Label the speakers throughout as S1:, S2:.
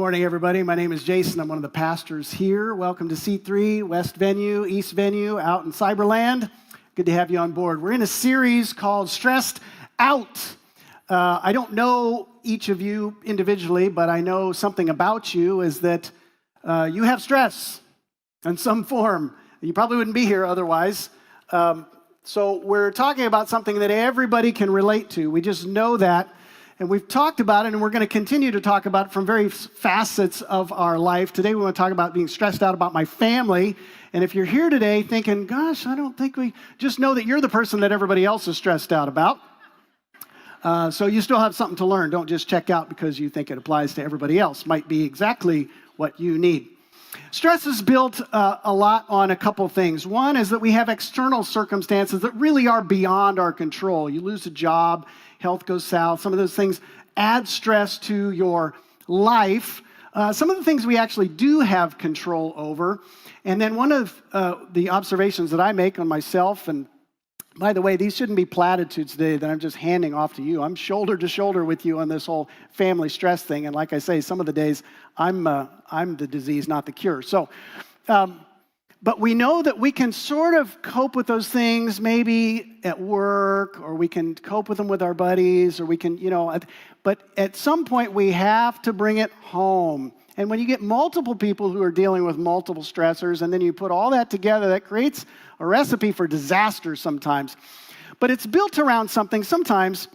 S1: morning, everybody. My name is Jason. I'm one of the pastors here. Welcome to C3, West Venue, East Venue, out in Cyberland. Good to have you on board. We're in a series called Stressed Out. I don't know each of you individually, but I know something about you is that you have stress in some form. You probably wouldn't be here otherwise. So we're talking about something that everybody can relate to. We just know that. And we've talked about it, and we're going to continue to talk about it from various facets of our life. Today we want to talk about being stressed out about my family. And if you're here today thinking, gosh, I don't think just know that you're the person that everybody else is stressed out about. So you still have something to learn. Don't just check out because you think it applies to everybody else. Might be exactly what you need. Stress is built a lot on a couple things. One is that we have external circumstances that really are beyond our control. You lose a job, health goes south. Some of those things add stress to your life. Some of the things we actually do have control over. And then one of the observations that I make on myself, and by the way, these shouldn't be platitudes today that I'm just handing off to you. I'm shoulder to shoulder with you on this whole family stress thing. And like I say, some of the days I'm the disease, not the cure. So, but we know that we can sort of cope with those things maybe at work, or we can cope with them with our buddies, or we can, but at some point we have to bring it home. And when you get multiple people who are dealing with multiple stressors, and then you put all that together, that creates a recipe for disaster sometimes. But it's built around something sometimes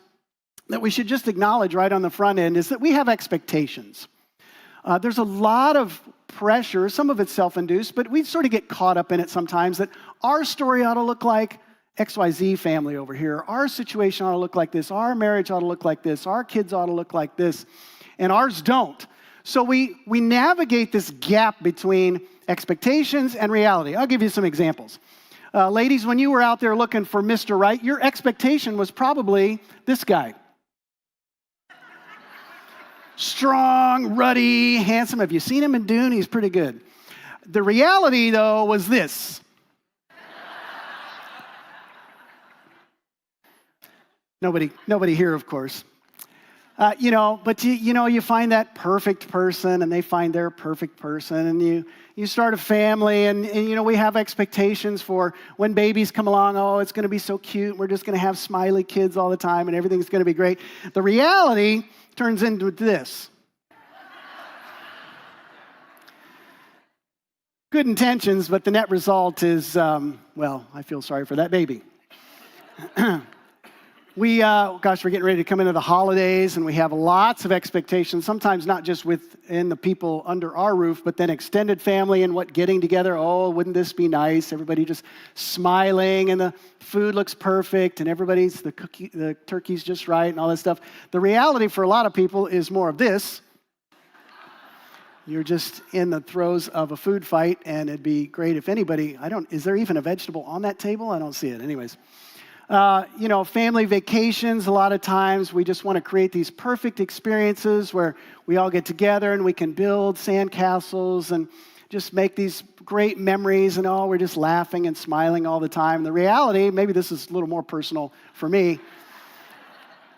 S1: that we should just acknowledge right on the front end, is that we have expectations. There's a lot of pressure, some of it's self-induced, but we sort of get caught up in it sometimes, that our story ought to look like XYZ family over here. Our situation ought to look like this. Our marriage ought to look like this. Our kids ought to look like this. And ours don't. So we navigate this gap between expectations and reality. I'll give you some examples. Ladies, when you were out there looking for Mr. Right, your expectation was probably this guy. Strong, ruddy, handsome. Have you seen him in Dune? He's pretty good. The reality, though, was this. Nobody here, of course. But you find that perfect person, and they find their perfect person, and you start a family, and we have expectations for when babies come along. Oh, it's going to be so cute. We're just going to have smiley kids all the time, and everything's going to be great. The reality turns into this. Good intentions, but the net result is, I feel sorry for that baby. We're getting ready to come into the holidays, and we have lots of expectations, sometimes not just within the people under our roof, but then extended family and what getting together. Oh, wouldn't this be nice? Everybody just smiling, and the food looks perfect, and the turkey's just right, and all that stuff. The reality for a lot of people is more of this. You're just in the throes of a food fight, and it'd be great if anybody, is there even a vegetable on that table? I don't see it. Anyways. Family vacations, a lot of times we just want to create these perfect experiences where we all get together and we can build sandcastles and just make these great memories, and we're just laughing and smiling all the time. The reality, maybe this is a little more personal for me,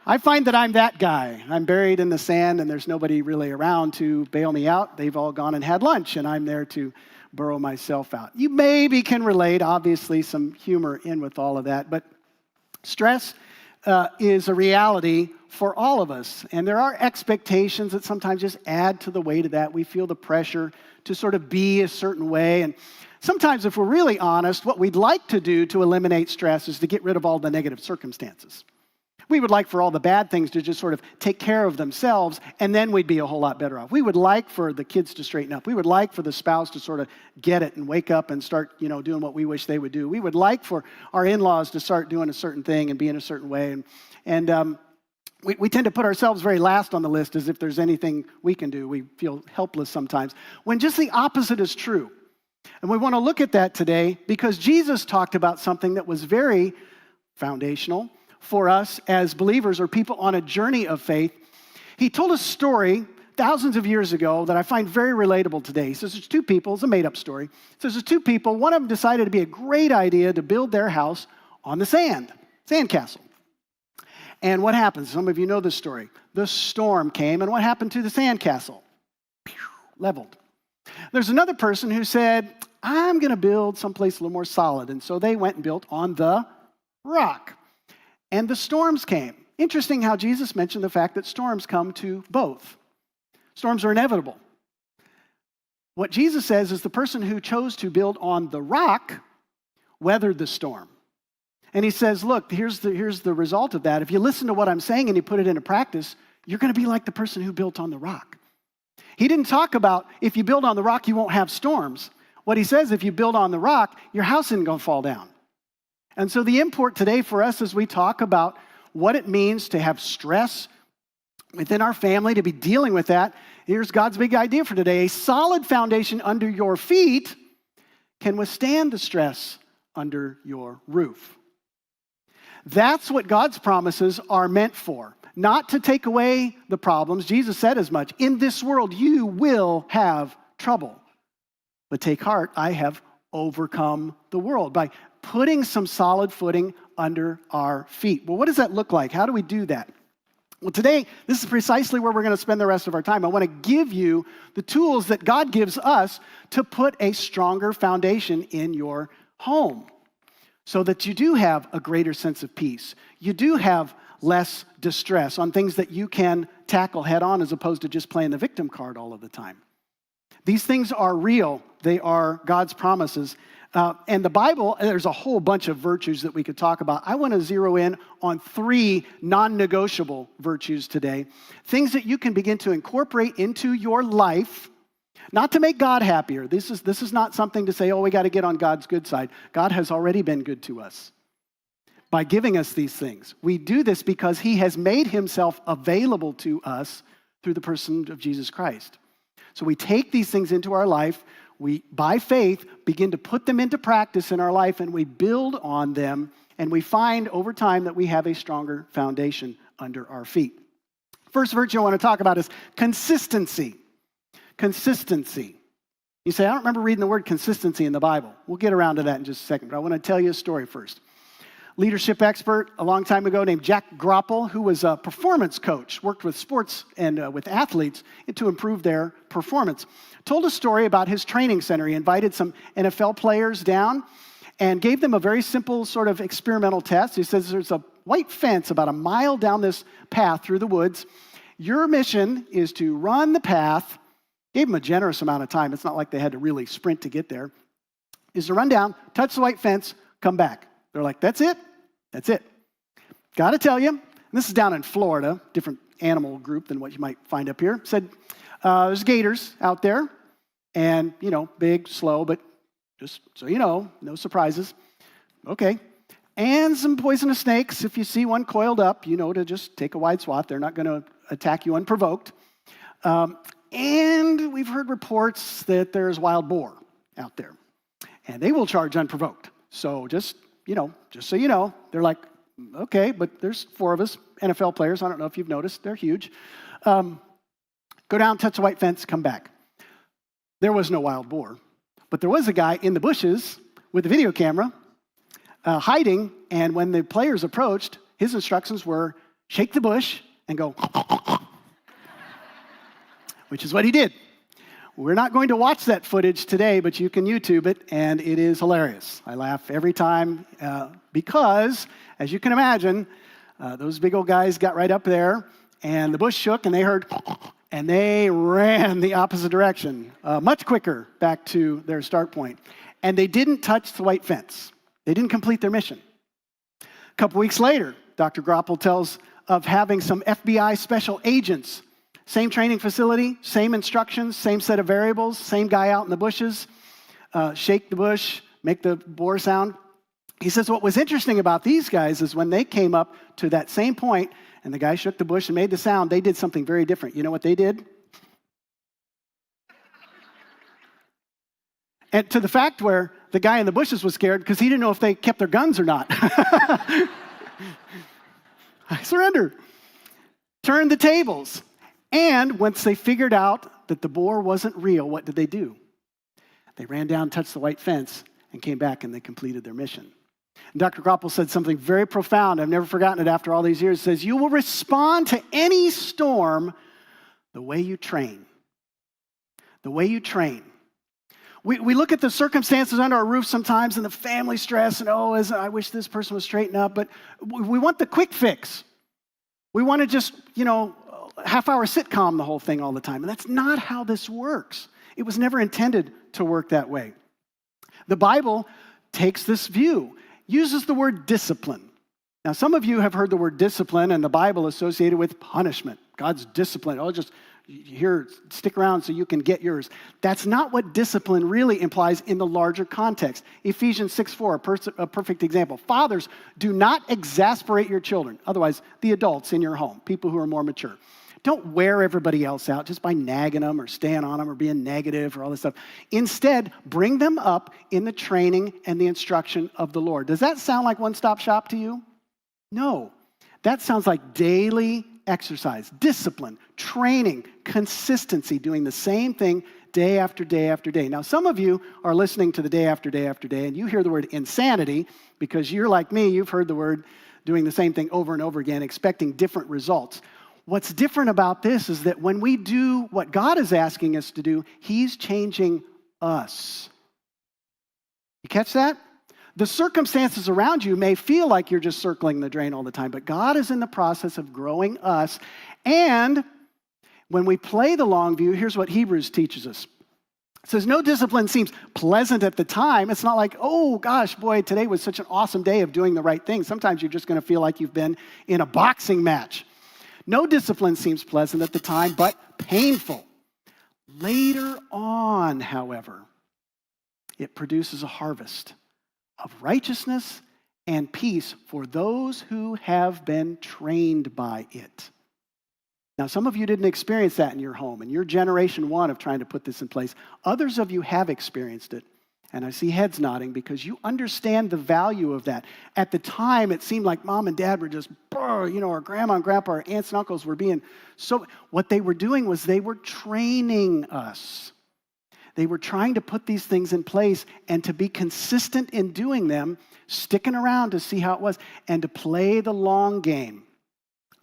S1: I find that I'm that guy. I'm buried in the sand, and there's nobody really around to bail me out. They've all gone and had lunch, and I'm there to burrow myself out. You maybe can relate, obviously, some humor in with all of that, but stress is a reality for all of us, and there are expectations that sometimes just add to the weight of that. We feel the pressure to sort of be a certain way, and sometimes, if we're really honest, what we'd like to do to eliminate stress is to get rid of all the negative circumstances. We would like for all the bad things to just sort of take care of themselves, and then we'd be a whole lot better off. We would like for the kids to straighten up. We would like for the spouse to sort of get it and wake up and start, doing what we wish they would do. We would like for our in-laws to start doing a certain thing and be in a certain way. And we tend to put ourselves very last on the list, as if there's anything we can do. We feel helpless sometimes, when just the opposite is true. And we want to look at that today because Jesus talked about something that was very foundational for us as believers or people on a journey of faith. He told a story thousands of years ago that I find very relatable today. He says there's two people, it's a made-up story. He says there's two people, one of them decided it'd be a great idea to build their house on the sandcastle. And what happens? Some of you know this story. The storm came, and what happened to the sandcastle? leveled. There's another person who said, I'm going to build someplace a little more solid. And so they went and built on the rock. And the storms came. Interesting how Jesus mentioned the fact that storms come to both. Storms are inevitable. What Jesus says is the person who chose to build on the rock weathered the storm. And he says, look, here's the result of that. If you listen to what I'm saying and you put it into practice, you're going to be like the person who built on the rock. He didn't talk about if you build on the rock, you won't have storms. What he says, if you build on the rock, your house isn't going to fall down. And so the import today for us as we talk about what it means to have stress within our family, to be dealing with that, here's God's big idea for today. A solid foundation under your feet can withstand the stress under your roof. That's what God's promises are meant for. Not to take away the problems. Jesus said as much. In this world, you will have trouble. But take heart, I have overcome the world by putting some solid footing under our feet. Well, what does that look like? How do we do that? Well, today, this is precisely where we're going to spend the rest of our time. I want to give you the tools that God gives us to put a stronger foundation in your home so that you do have a greater sense of peace. You do have less distress on things that you can tackle head on as opposed to just playing the victim card all of the time. These things are real. They are God's promises. And the Bible, there's a whole bunch of virtues that we could talk about. I want to zero in on 3 non-negotiable virtues today. Things that you can begin to incorporate into your life, not to make God happier. This is not something to say, oh, we got to get on God's good side. God has already been good to us by giving us these things. We do this because he has made himself available to us through the person of Jesus Christ. So we take these things into our life. We, by faith, begin to put them into practice in our life, and we build on them, and we find over time that we have a stronger foundation under our feet. First virtue I want to talk about is consistency. Consistency. You say, I don't remember reading the word consistency in the Bible. We'll get around to that in just a second, but I want to tell you a story first. Leadership expert a long time ago named Jack Grapple, who was a performance coach, worked with sports and with athletes to improve their performance, told a story about his training center. He invited some NFL players down and gave them a very simple sort of experimental test. He says there's a white fence about a mile down this path through the woods. Your mission is to run the path. Gave them a generous amount of time. It's not like they had to really sprint to get there. Is to run down, touch the white fence, come back. They're like, that's it? That's it. Got to tell you, and this is down in Florida, different animal group than what you might find up here. Said, there's gators out there, and, big, slow, but just so you know, no surprises. Okay. And some poisonous snakes. If you see one coiled up, to just take a wide swath. They're not going to attack you unprovoked. And we've heard reports that there's wild boar out there, and they will charge unprovoked. So just so you know, they're like, okay, but there's 4 of us, NFL players. I don't know if you've noticed. They're huge. Go down, touch the white fence, come back. There was no wild boar, but there was a guy in the bushes with a video camera hiding, and when the players approached, his instructions were shake the bush and go, which is what he did. We're not going to watch that footage today, but you can YouTube it, and it is hilarious. I laugh every time because, as you can imagine, those big old guys got right up there, and the bush shook, and they heard, and they ran the opposite direction, much quicker back to their start point. And they didn't touch the white fence. They didn't complete their mission. A couple weeks later, Dr. Grapple tells of having some FBI special agents. Same training facility, same instructions, same set of variables, same guy out in the bushes, shake the bush, make the boar sound. He says what was interesting about these guys is when they came up to that same point and the guy shook the bush and made the sound, they did something very different. You know what they did? And to the fact where the guy in the bushes was scared because he didn't know if they kept their guns or not. I surrender. Turned the tables. And once they figured out that the boar wasn't real, what did they do? They ran down, touched the white fence, and came back, and they completed their mission. And Dr. Grapple said something very profound. I've never forgotten it after all these years. He says, you will respond to any storm the way you train. the way you train. We look at the circumstances under our roof sometimes and the family stress and, I wish this person was straightened up, but we want the quick fix. We want to just, half-hour sitcom the whole thing all the time. And that's not how this works. It was never intended to work that way. The Bible takes this view, uses the word discipline. Now, some of you have heard the word discipline and the Bible associated with punishment. God's discipline. Just here, stick around so you can get yours. That's not what discipline really implies in the larger context. Ephesians 6:4, a perfect example. Fathers, do not exasperate your children. Otherwise, the adults in your home, people who are more mature. Don't wear everybody else out just by nagging them or staying on them or being negative or all this stuff. Instead, bring them up in the training and the instruction of the Lord. Does that sound like one-stop shop to you? No. That sounds like daily exercise, discipline, training, consistency, doing the same thing day after day after day. Now, some of you are listening to the day after day after day, and you hear the word insanity because you're like me, you've heard the word doing the same thing over and over again, expecting different results. What's different about this is that when we do what God is asking us to do, He's changing us. You catch that? The circumstances around you may feel like you're just circling the drain all the time, but God is in the process of growing us. And when we play the long view, here's what Hebrews teaches us. It says, no discipline seems pleasant at the time. It's not like, oh gosh, boy, today was such an awesome day of doing the right thing. Sometimes you're just going to feel like you've been in a boxing match. No discipline seems pleasant at the time, but painful. Later on, however, it produces a harvest of righteousness and peace for those who have been trained by it. Now, some of you didn't experience that in your home, and you're generation one of trying to put this in place. Others of you have experienced it, and I see heads nodding because you understand the value of that. At the time, it seemed like mom and dad were just, our grandma and grandpa, our aunts and uncles were being so, what they were doing was they were training us. They were trying to put these things in place and to be consistent in doing them, sticking around to see how it was, and to play the long game.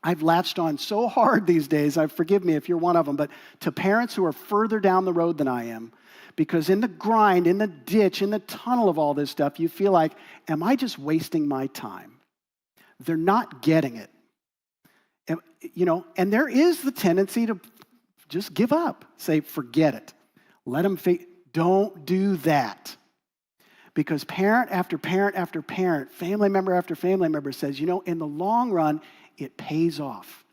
S1: I've latched on so hard these days, forgive me if you're one of them, but to parents who are further down the road than I am, because in the grind, in the ditch, in the tunnel of all this stuff, you feel like, am I just wasting my time? They're not getting it. And there is the tendency to just give up, say, forget it. Let them don't do that. Because parent after parent after parent, family member after family member says, in the long run, it pays off.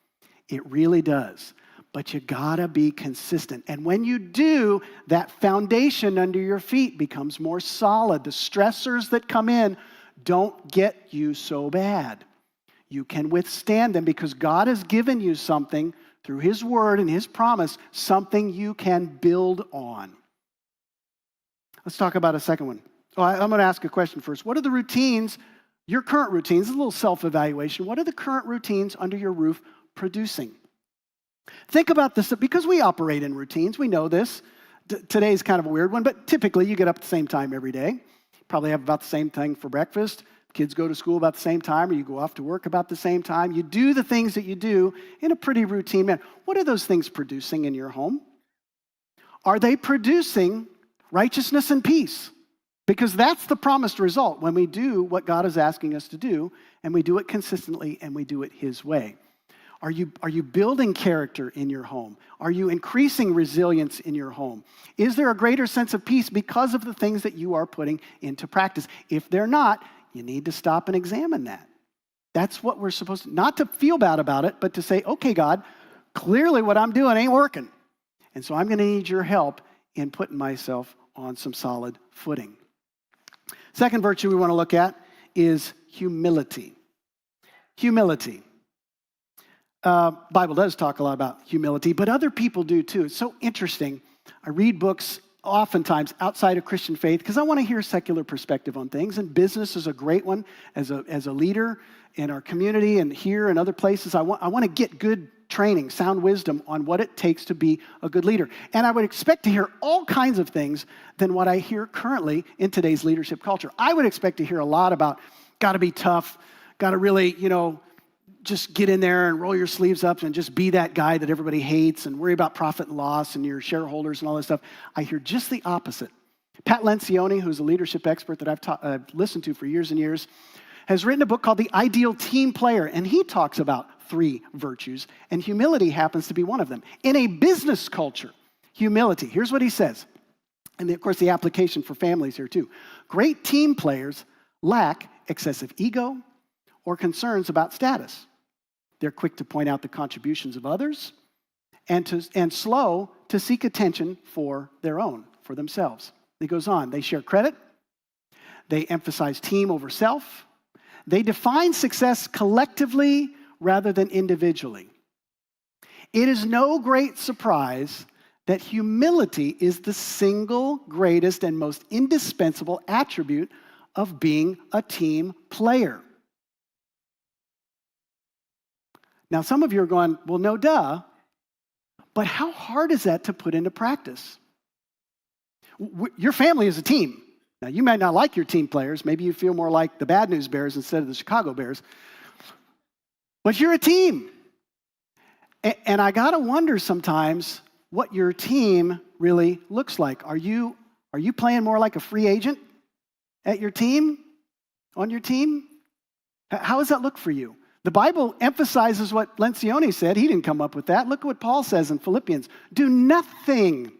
S1: It really does. But you gotta be consistent. And when you do, that foundation under your feet becomes more solid. The stressors that come in don't get you so bad. You can withstand them because God has given you something through His word and His promise, something you can build on. Let's talk about a second one. I'm going to ask a question first. What are the routines, your current routines, a little self-evaluation, what are the current routines under your roof producing? Think about this, because we operate in routines. We know this. Today's kind of a weird one, but typically you get up at the same time every day. Probably have about the same thing for breakfast. Kids go to school about the same time, or you go off to work about the same time. You do the things that you do in a pretty routine manner. What are those things producing in your home? Are they producing righteousness and peace? Because that's the promised result when we do what God is asking us to do, and we do it consistently, and we do it His way. Are you building character in your home? Are you increasing resilience in your home? Is there a greater sense of peace because of the things that you are putting into practice? If they're not, you need to stop and examine that. That's what we're supposed to, not to feel bad about it, but to say, okay, God, clearly what I'm doing ain't working. And so I'm going to need your help in putting myself on some solid footing. Second virtue we want to look at is humility. Humility. Bible does talk a lot about humility, but other people do too. It's so interesting. I read books oftentimes outside of Christian faith because I want to hear secular perspective on things, and business is a great one. As a leader in our community and here and other places, I want to get good training, sound wisdom on what it takes to be a good leader. And I would expect to hear all kinds of things than what I hear currently in today's leadership culture. I would expect to hear a lot about got to be tough, got to really, just get in there and roll your sleeves up and just be that guy that everybody hates and worry about profit and loss and your shareholders and all this stuff. I hear just the opposite. Pat Lencioni, who's a leadership expert that I've listened to for years and years, has written a book called The Ideal Team Player, and he talks about 3 virtues, and humility happens to be one of them. In a business culture, humility, here's what he says, and of course the application for families here too. Great team players lack excessive ego or concerns about status. They're quick to point out the contributions of others and slow to seek attention for their own, for themselves. He goes on, they share credit, they emphasize team over self, they define success collectively rather than individually. It is no great surprise that humility is the single greatest and most indispensable attribute of being a team player. Now, some of you are going, well, no duh, but how hard is that to put into practice? Your family is a team. Now, you might not like your team players. Maybe you feel more like the Bad News Bears instead of the Chicago Bears. But you're a team. And I got to wonder sometimes what your team really looks like. Are you playing more like a free agent at your team, on your team? How does that look for you? The Bible emphasizes what Lencioni said. He didn't come up with that. Look at what Paul says in Philippians. Do nothing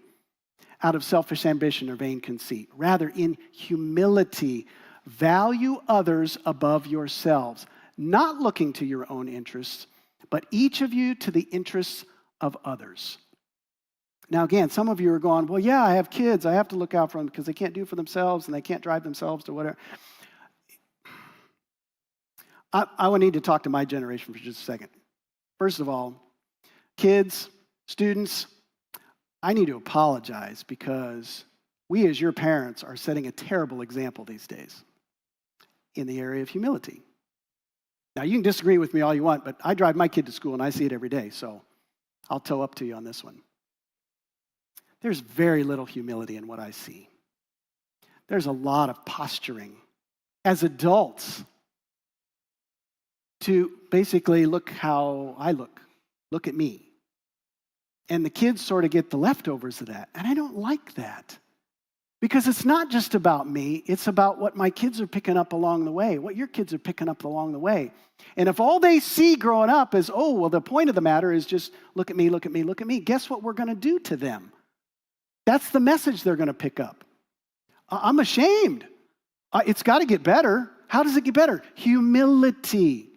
S1: out of selfish ambition or vain conceit. Rather, in humility, value others above yourselves, not looking to your own interests, but each of you to the interests of others. Now, again, some of you are going, well, yeah, I have kids. I have to look out for them because they can't do for themselves and they can't drive themselves to whatever. I would need to talk to my generation for just a second. First of all, kids, students, I need to apologize because we as your parents are setting a terrible example these days in the area of humility. Now, you can disagree with me all you want, but I drive my kid to school and I see it every day, so I'll toe up to you on this one. There's very little humility in what I see. There's a lot of posturing as adults to basically look how I look at me. And the kids sort of get the leftovers of that. And I don't like that. Because it's not just about me, it's about what my kids are picking up along the way, what your kids are picking up along the way. And if all they see growing up is, oh, well, the point of the matter is just look at me, look at me, look at me, guess what we're going to do to them? That's the message they're going to pick up. I'm ashamed. It's got to get better. How does it get better? Humility.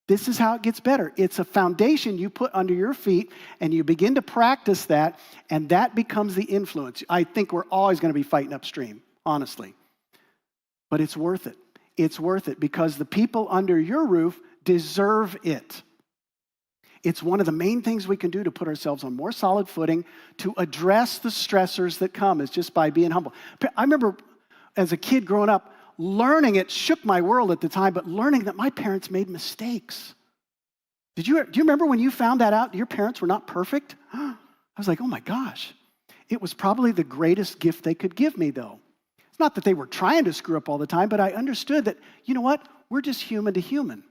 S1: This is how it gets better. It's a foundation you put under your feet, and you begin to practice that, and that becomes the influence. I think we're always going to be fighting upstream, honestly. But it's worth it. It's worth it because the people under your roof deserve it. It's one of the main things we can do to put ourselves on more solid footing, to address the stressors that come, is just by being humble. I remember as a kid growing up, learning, it shook my world at the time, but learning that my parents made mistakes. Do you remember when you found that out, your parents were not perfect? I was like, oh my gosh. It was probably the greatest gift they could give me, though. It's not that they were trying to screw up all the time, but I understood that, you know what? We're just human to human.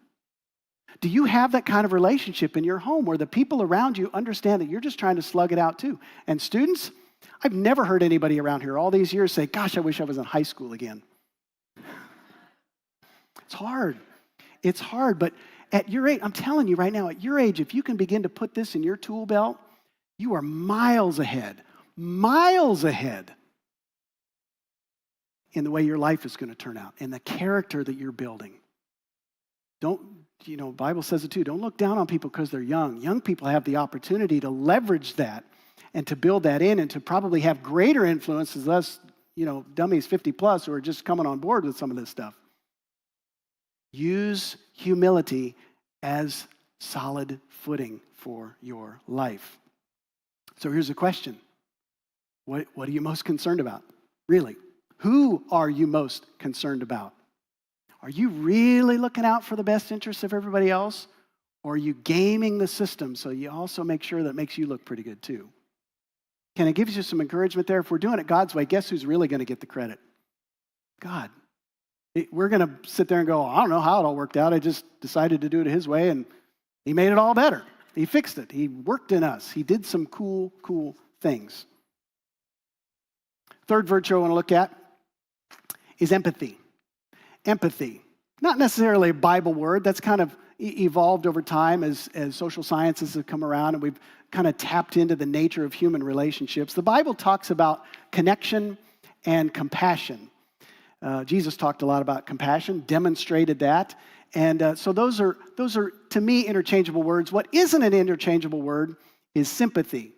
S1: Do you have that kind of relationship in your home where the people around you understand that you're just trying to slug it out too? And students, I've never heard anybody around here all these years say, gosh, I wish I was in high school again. It's hard. It's hard, but at your age, I'm telling you right now, at your age, if you can begin to put this in your tool belt, you are miles ahead in the way your life is going to turn out, in the character that you're building. Bible says it too, don't look down on people because they're young. Young people have the opportunity to leverage that and to build that in and to probably have greater influence as less, dummies 50 plus who are just coming on board with some of this stuff. Use humility as solid footing for your life. So here's a question. What are you most concerned about? Really? Who are you most concerned about? Are you really looking out for the best interests of everybody else? Or are you gaming the system so you also make sure that it makes you look pretty good too? Can I give you some encouragement there? If we're doing it God's way, guess who's really going to get the credit? God. We're going to sit there and go, I don't know how it all worked out. I just decided to do it his way, and He made it all better. He fixed it. He worked in us. He did some cool things. Third virtue I want to look at is empathy. Empathy. Not necessarily a Bible word. That's kind of evolved over time as social sciences have come around and we've kind of tapped into the nature of human relationships. The Bible talks about connection and compassion. Jesus talked a lot about compassion, demonstrated that. And so those are, to me, interchangeable words. What isn't an interchangeable word is sympathy.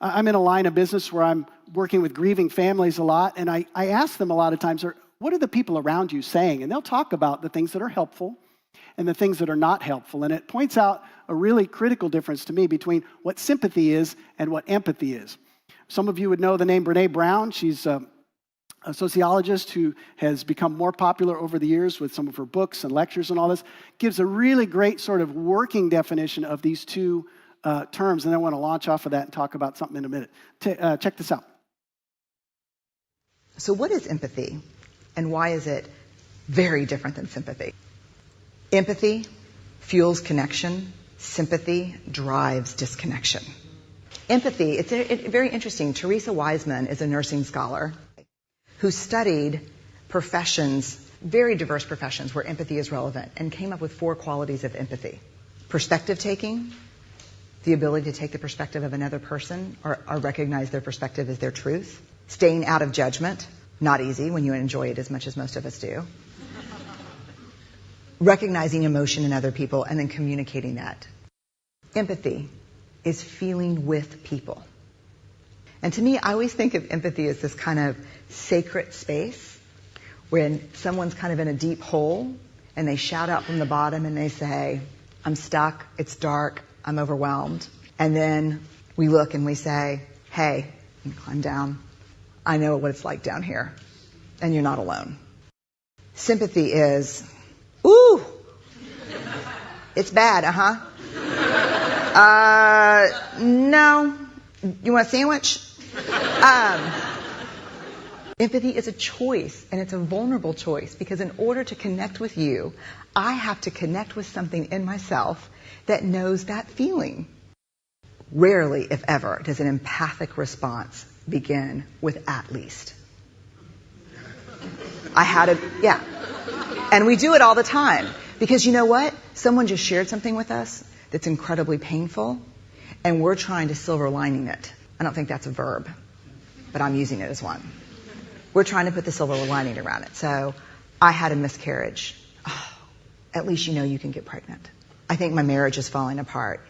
S1: I'm in a line of business where I'm working with grieving families a lot, and I ask them a lot of times, what are the people around you saying? And they'll talk about the things that are helpful and the things that are not helpful. And it points out a really critical difference to me between what sympathy is and what empathy is. Some of you would know the name Brené Brown. She's a sociologist who has become more popular over the years with some of her books and lectures and all this, gives a really great sort of working definition of these two terms. And I want to launch off of that and talk about something in a minute. Check this out.
S2: So what is empathy, and why is it very different than sympathy? Empathy fuels connection. Sympathy drives disconnection. Empathy, it's very interesting. Teresa Wiseman is a nursing scholar who studied professions, very diverse professions where empathy is relevant, and came up with 4 qualities of empathy. Perspective taking, the ability to take the perspective of another person or recognize their perspective as their truth. Staying out of judgment, not easy when you enjoy it as much as most of us do. Recognizing emotion in other people and then communicating that. Empathy is feeling with people. And to me, I always think of empathy as this kind of sacred space when someone's kind of in a deep hole and they shout out from the bottom and they say, I'm stuck, it's dark, I'm overwhelmed. And then we look and we say, hey, you can climb down. I know what it's like down here. And you're not alone. Sympathy is, ooh, it's bad, no. You want a sandwich? Empathy is a choice, and it's a vulnerable choice, because in order to connect with you, I have to connect with something in myself that knows that feeling. Rarely, if ever, does an empathic response begin with "at least." And we do it all the time, because you know what? Someone just shared something with us that's incredibly painful, and we're trying to silver lining it. I don't think that's a verb, but I'm using it as one. We're trying to put the silver lining around it. So, I had a miscarriage. Oh, at least you know you can get pregnant. I think my marriage is falling apart.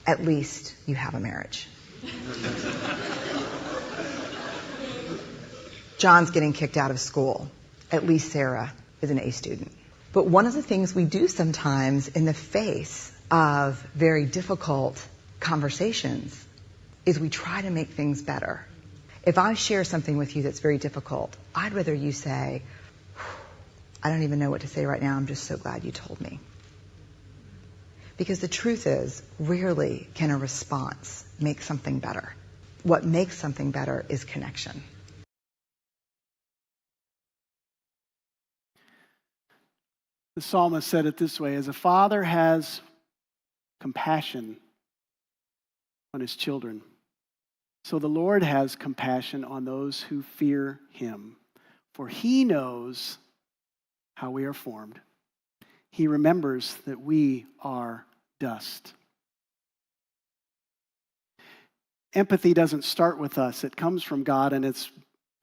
S2: At least you have a marriage. John's getting kicked out of school. At least Sarah is an A student. But one of the things we do sometimes in the face of very difficult conversations is we try to make things better. If I share something with you that's very difficult, I'd rather you say, I don't even know what to say right now, I'm just so glad you told me. Because the truth is, rarely can a response make something better. What makes something better is connection.
S1: The psalmist said it this way: as a father has compassion on his children, so the Lord has compassion on those who fear him. For he knows how we are formed. He remembers that we are dust. Empathy doesn't start with us. It comes from God and it's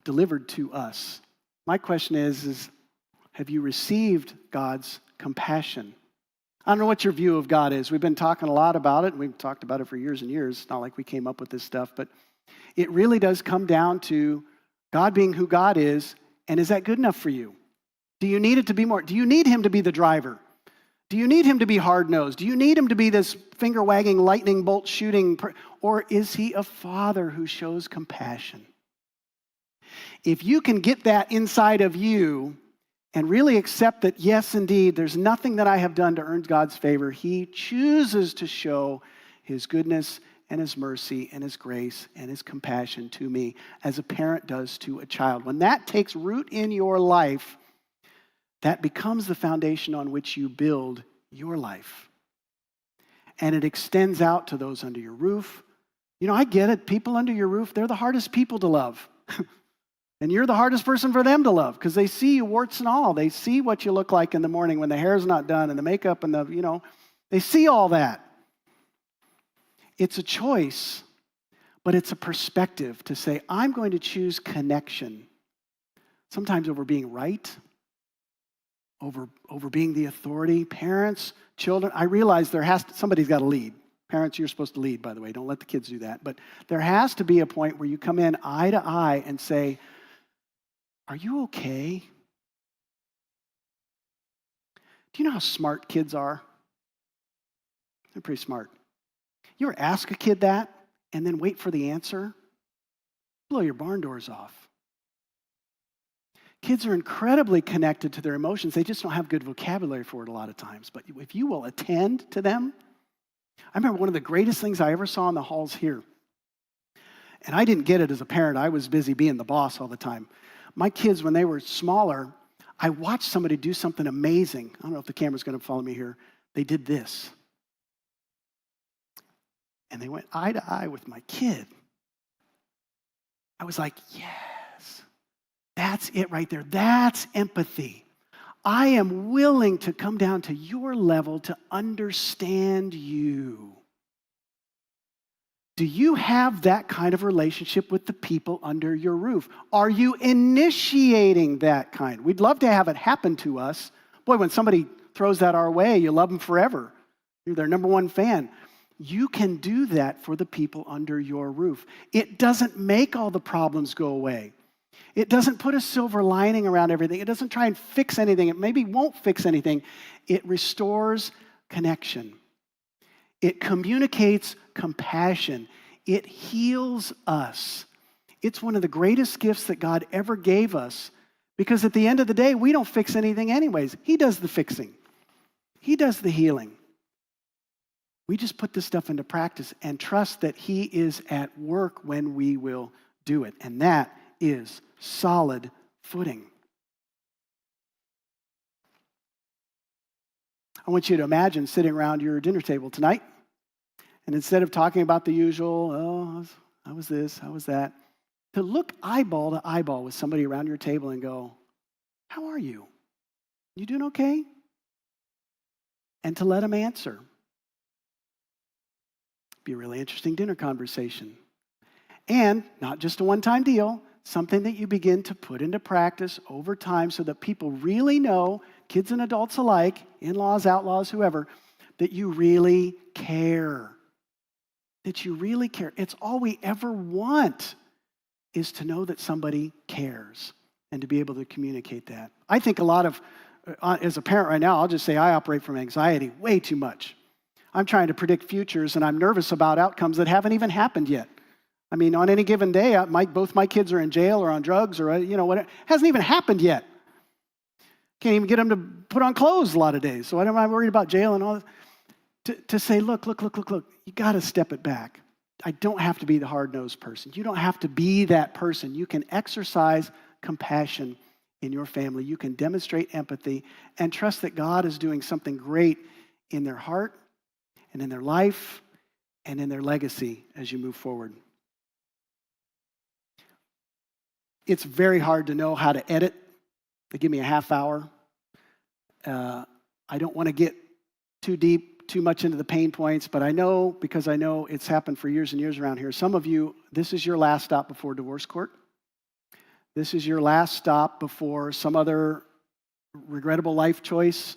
S1: delivered to us. My question is have you received God's compassion? I don't know what your view of God is. We've been talking a lot about it. We've talked about it for years and years. It's not like we came up with this stuff, but it really does come down to God being who God is, and is that good enough for you? Do you need it to be more? Do you need him to be the driver? Do you need him to be hard-nosed? Do you need him to be this finger-wagging, lightning bolt shooting? Or is he a father who shows compassion? If you can get that inside of you and really accept that, yes, indeed, there's nothing that I have done to earn God's favor, he chooses to show his goodness and his mercy and his grace and his compassion to me as a parent does to a child. When that takes root in your life, that becomes the foundation on which you build your life. and it extends out to those under your roof. You know, I get it. People under your roof, they're the hardest people to love. And you're the hardest person for them to love because they see you warts and all. They see what you look like in the morning when the hair's not done and the makeup and they see all that. It's a choice, but it's a perspective to say, I'm going to choose connection. Sometimes over being right, over being the authority. Parents, children, I realize somebody's got to lead. Parents, you're supposed to lead, by the way. Don't let the kids do that. But there has to be a point where you come in eye to eye and say, are you okay? Do you know how smart kids are? They're pretty smart. You ever ask a kid that and then wait for the answer? Blow your barn doors off. Kids are incredibly connected to their emotions. They just don't have good vocabulary for it a lot of times. But if you will attend to them, I remember one of the greatest things I ever saw in the halls here. And I didn't get it as a parent. I was busy being the boss all the time. My kids, when they were smaller, I watched somebody do something amazing. I don't know if the camera's going to follow me here. They did this. And they went eye to eye with my kid. I was like, yes, that's it right there. That's empathy. I am willing to come down to your level to understand you. Do you have that kind of relationship with the people under your roof? Are you initiating that kind? We'd love to have it happen to us. Boy, when somebody throws that our way, you love them forever. You're their number one fan. You can do that for the people under your roof. It doesn't make all the problems go away. It doesn't put a silver lining around everything. It doesn't try and fix anything. It maybe won't fix anything. It restores connection. It communicates compassion. It heals us. It's one of the greatest gifts that God ever gave us because at the end of the day, we don't fix anything anyways. He does the fixing. He does the healing. We just put this stuff into practice and trust that He is at work when we will do it. And that is solid footing. I want you to imagine sitting around your dinner table tonight, and instead of talking about the usual, how was this, how was that, to look eyeball to eyeball with somebody around your table and go, how are you? You doing okay? And to let them answer. Be a really interesting dinner conversation. And not just a one-time deal, something that you begin to put into practice over time so that people really know, kids and adults alike, in-laws, outlaws, whoever, that you really care. That you really care. It's all we ever want is to know that somebody cares and to be able to communicate that. I think a lot of, as a parent right now, I'll just say I operate from anxiety way too much. I'm trying to predict futures and I'm nervous about outcomes that haven't even happened yet. I mean, on any given day, both my kids are in jail or on drugs or, whatever. It hasn't even happened yet. Can't even get them to put on clothes a lot of days. So why am I worried about jail and all that? To say, look, you got to step it back. I don't have to be the hard-nosed person. You don't have to be that person. You can exercise compassion in your family. You can demonstrate empathy and trust that God is doing something great in their heart and in their life and in their legacy as you move forward. It's very hard to know how to edit. They give me a half hour. I don't want to get too deep, too much into the pain points, but I know, because I know it's happened for years and years around here, some of you, this is your last stop before divorce court. This is your last stop before some other regrettable life choice.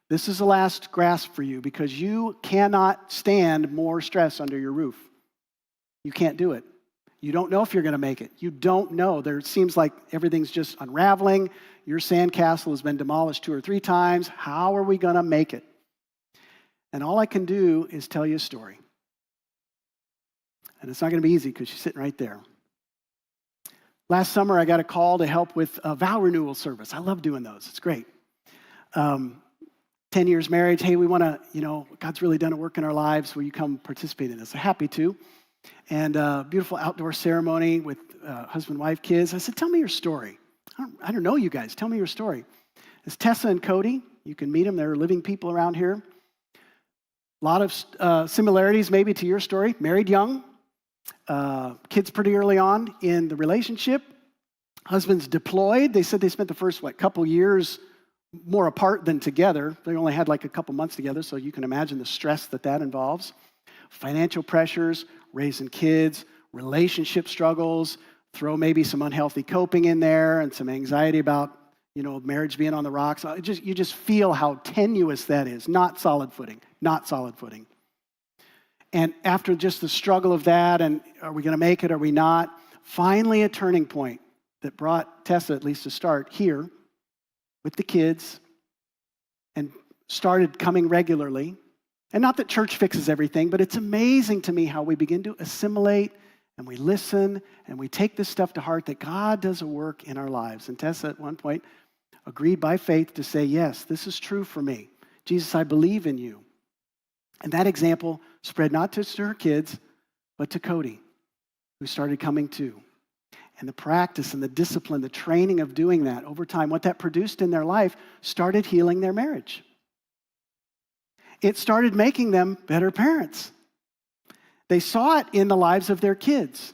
S1: This is the last grasp for you because you cannot stand more stress under your roof. You can't do it. You don't know if you're going to make it. You don't know. It seems like everything's just unraveling. Your sandcastle has been demolished 2 or 3 times. How are we going to make it? And all I can do is tell you a story. And it's not going to be easy because she's sitting right there. Last summer, I got a call to help with a vow renewal service. I love doing those. It's great. 10 years marriage. Hey, we want to, God's really done a work in our lives. Will you come participate in this? I'm happy to. And beautiful outdoor ceremony with husband, wife, kids. I said, tell me your story. I don't know you guys. Tell me your story. It's Tessa and Cody. You can meet them. They're living people around here. A lot of similarities maybe to your story. Married young, kids pretty early on in the relationship. Husbands deployed. They said they spent the first, couple years more apart than together. They only had like a couple months together, so you can imagine the stress that involves. Financial pressures, raising kids, relationship struggles, throw maybe some unhealthy coping in there and some anxiety about, marriage being on the rocks. You just feel how tenuous that is. Not solid footing. And after just the struggle of that, and are we going to make it, are we not? Finally, a turning point that brought Tessa, at least to start, here with the kids and started coming regularly. And not that church fixes everything, but it's amazing to me how we begin to assimilate and we listen and we take this stuff to heart that God does a work in our lives. And Tessa at one point agreed by faith to say, yes, this is true for me. Jesus, I believe in you. And that example spread not just to her kids, but to Cody, who started coming too. And the practice and the discipline, the training of doing that over time, what that produced in their life started healing their marriage. It started making them better parents. They saw it in the lives of their kids.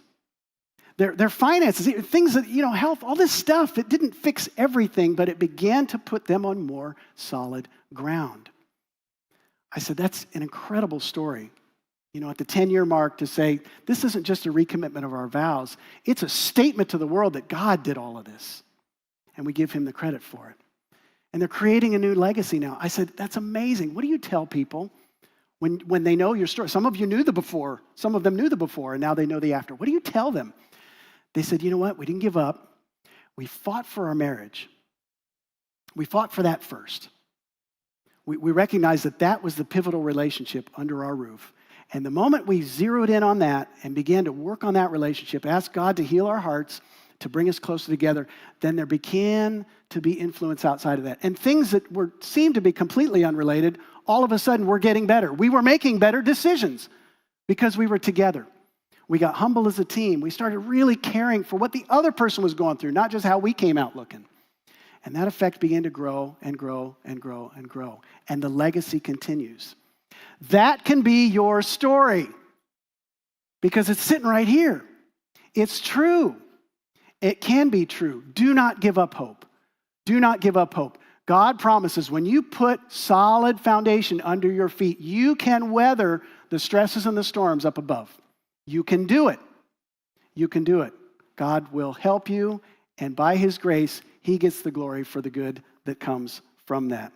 S1: Their finances, things that, health, all this stuff, it didn't fix everything, but it began to put them on more solid ground. I said, that's an incredible story. At the 10-year mark to say, this isn't just a recommitment of our vows. It's a statement to the world that God did all of this. And we give him the credit for it. And they're creating a new legacy now. I said, that's amazing. What do you tell people when they know your story? Some of you knew the before. Some of them knew the before, and now they know the after. What do you tell them? They said, you know what? We didn't give up. We fought for our marriage. We fought for that first. We recognized that was the pivotal relationship under our roof. And the moment we zeroed in on that and began to work on that relationship, ask God to heal our hearts, to bring us closer together, then there began to be influence outside of that. And things that seemed to be completely unrelated, all of a sudden were getting better. We were making better decisions because we were together. We got humble as a team. We started really caring for what the other person was going through, not just how we came out looking. And that effect began to grow and grow and grow and grow. And the legacy continues. That can be your story because it's sitting right here. It's true. It can be true. Do not give up hope. Do not give up hope. God promises when you put solid foundation under your feet, you can weather the stresses and the storms up above. You can do it. You can do it. God will help you, and by his grace, he gets the glory for the good that comes from that.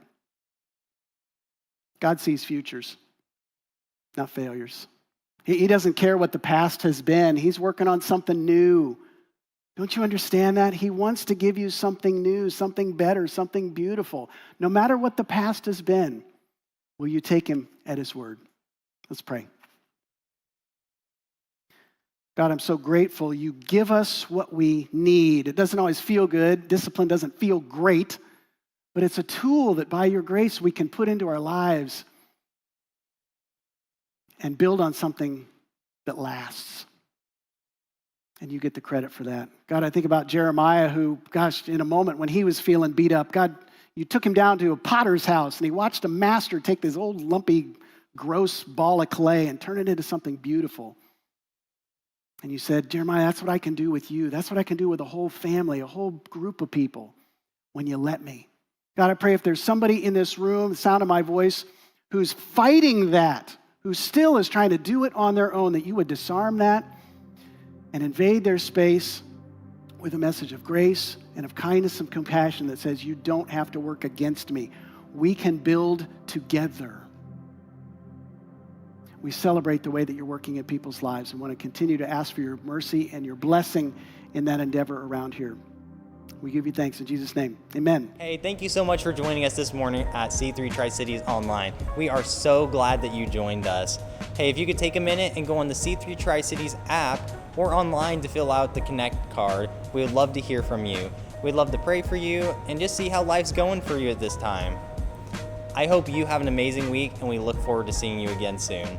S1: God sees futures, not failures. He doesn't care what the past has been. He's working on something new. Don't you understand that? He wants to give you something new, something better, something beautiful. No matter what the past has been, will you take him at his word? Let's pray. God, I'm so grateful you give us what we need. It doesn't always feel good. Discipline doesn't feel great, but it's a tool that by your grace we can put into our lives and build on something that lasts. And you get the credit for that. God, I think about Jeremiah who, in a moment when he was feeling beat up, God, you took him down to a potter's house and he watched a master take this old lumpy, gross ball of clay and turn it into something beautiful. And you said, Jeremiah, that's what I can do with you. That's what I can do with a whole family, a whole group of people when you let me. God, I pray if there's somebody in this room, the sound of my voice, who's fighting that, who still is trying to do it on their own, that you would disarm that and invade their space with a message of grace and of kindness and compassion that says, you don't have to work against me. We can build together. We celebrate the way that you're working in people's lives and want to continue to ask for your mercy and your blessing in that endeavor around here. We give you thanks in Jesus' name. Amen.
S3: Hey, thank you so much for joining us this morning at C3 Tri-Cities Online. We are so glad that you joined us. Hey, if you could take a minute and go on the C3 Tri-Cities app or online to fill out the Connect card, we would love to hear from you. We'd love to pray for you and just see how life's going for you at this time. I hope you have an amazing week, and we look forward to seeing you again soon.